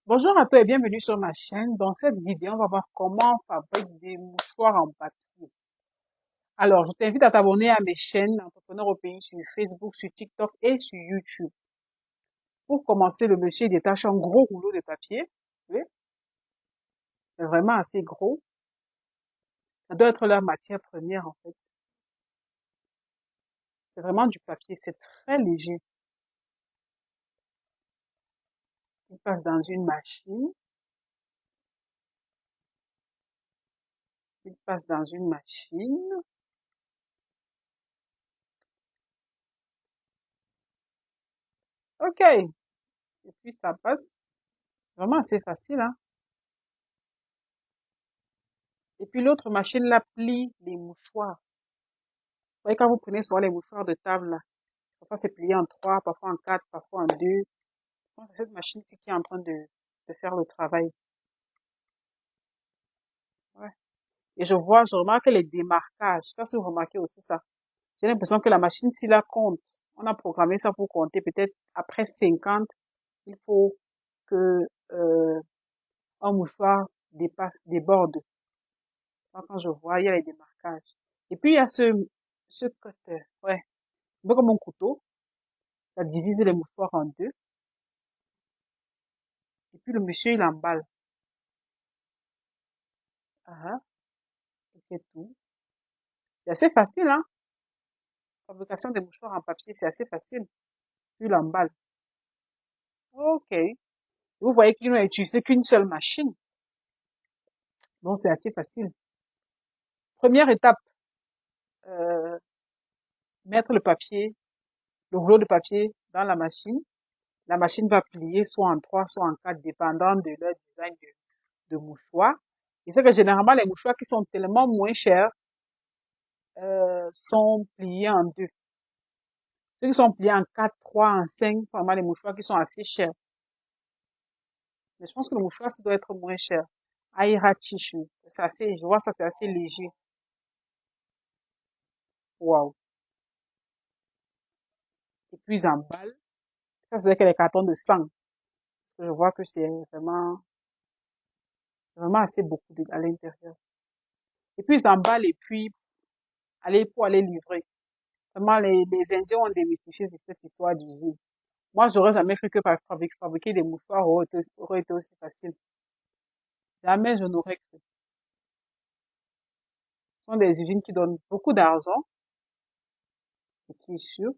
Bonjour à toi et bienvenue sur ma chaîne. Dans cette vidéo, on va voir comment on fabrique des mouchoirs en papier. Alors, je t'invite à t'abonner à mes chaînes Entrepreneurs au pays sur Facebook, sur TikTok et sur YouTube. Pour commencer, le monsieur il détache un gros rouleau de papier. Oui, c'est vraiment assez gros. Ça doit être la matière première en fait. C'est vraiment du papier, c'est très léger. Il passe dans une machine. Il passe dans une machine. OK. Et puis ça passe. Vraiment assez facile, hein. Et puis l'autre machine là plie les mouchoirs. Vous voyez, quand vous prenez souvent les mouchoirs de table, là, parfois c'est plié en trois, parfois en quatre, parfois en deux. Donc, c'est cette machine-ci qui est en train de faire le travail. Ouais. Et je remarque les démarquages. Je sais pas si vous remarquez aussi ça. J'ai l'impression que la machine-ci là compte. On a programmé ça pour compter. Peut-être après 50, il faut que un mouchoir déborde. Quand je vois, il y a les démarquages. Et puis il y a ce cutter. Ouais. Un peu comme un couteau. Ça divise les mouchoirs en deux. Et puis le monsieur, il emballe. Ah, ah. Et c'est tout. C'est assez facile, hein. Fabrication des mouchoirs en papier, c'est assez facile. Tu l'emballes. OK. Vous voyez qu'ils n'ont utilisé qu'une seule machine. Donc, c'est assez facile. Première étape, euh, mettre le papier, le rouleau de papier dans la machine. La machine va plier soit en trois, soit en quatre, dépendant de leur design de mouchoir. Et c'est que généralement, les mouchoirs qui sont tellement moins chers, sont pliés en deux. Ceux qui sont pliés en quatre, trois, en cinq, sont vraiment les mouchoirs qui sont assez chers. Mais je pense que le mouchoir, ça doit être moins cher. Aira Tissue. C'est assez, je vois ça, c'est assez léger. Waouh. Et puis, en balle. Ça, c'est les cartons de sang. Parce que je vois que c'est vraiment assez beaucoup à l'intérieur. Et puis, ils emballent et puis, pour aller livrer. Vraiment, les Indiens ont démystifié cette histoire d'usine. Moi, j'aurais jamais cru que fabriquer des mouchoirs aurait été aussi facile. Jamais je n'aurais cru. Ce sont des usines qui donnent beaucoup d'argent, et qui est sûr.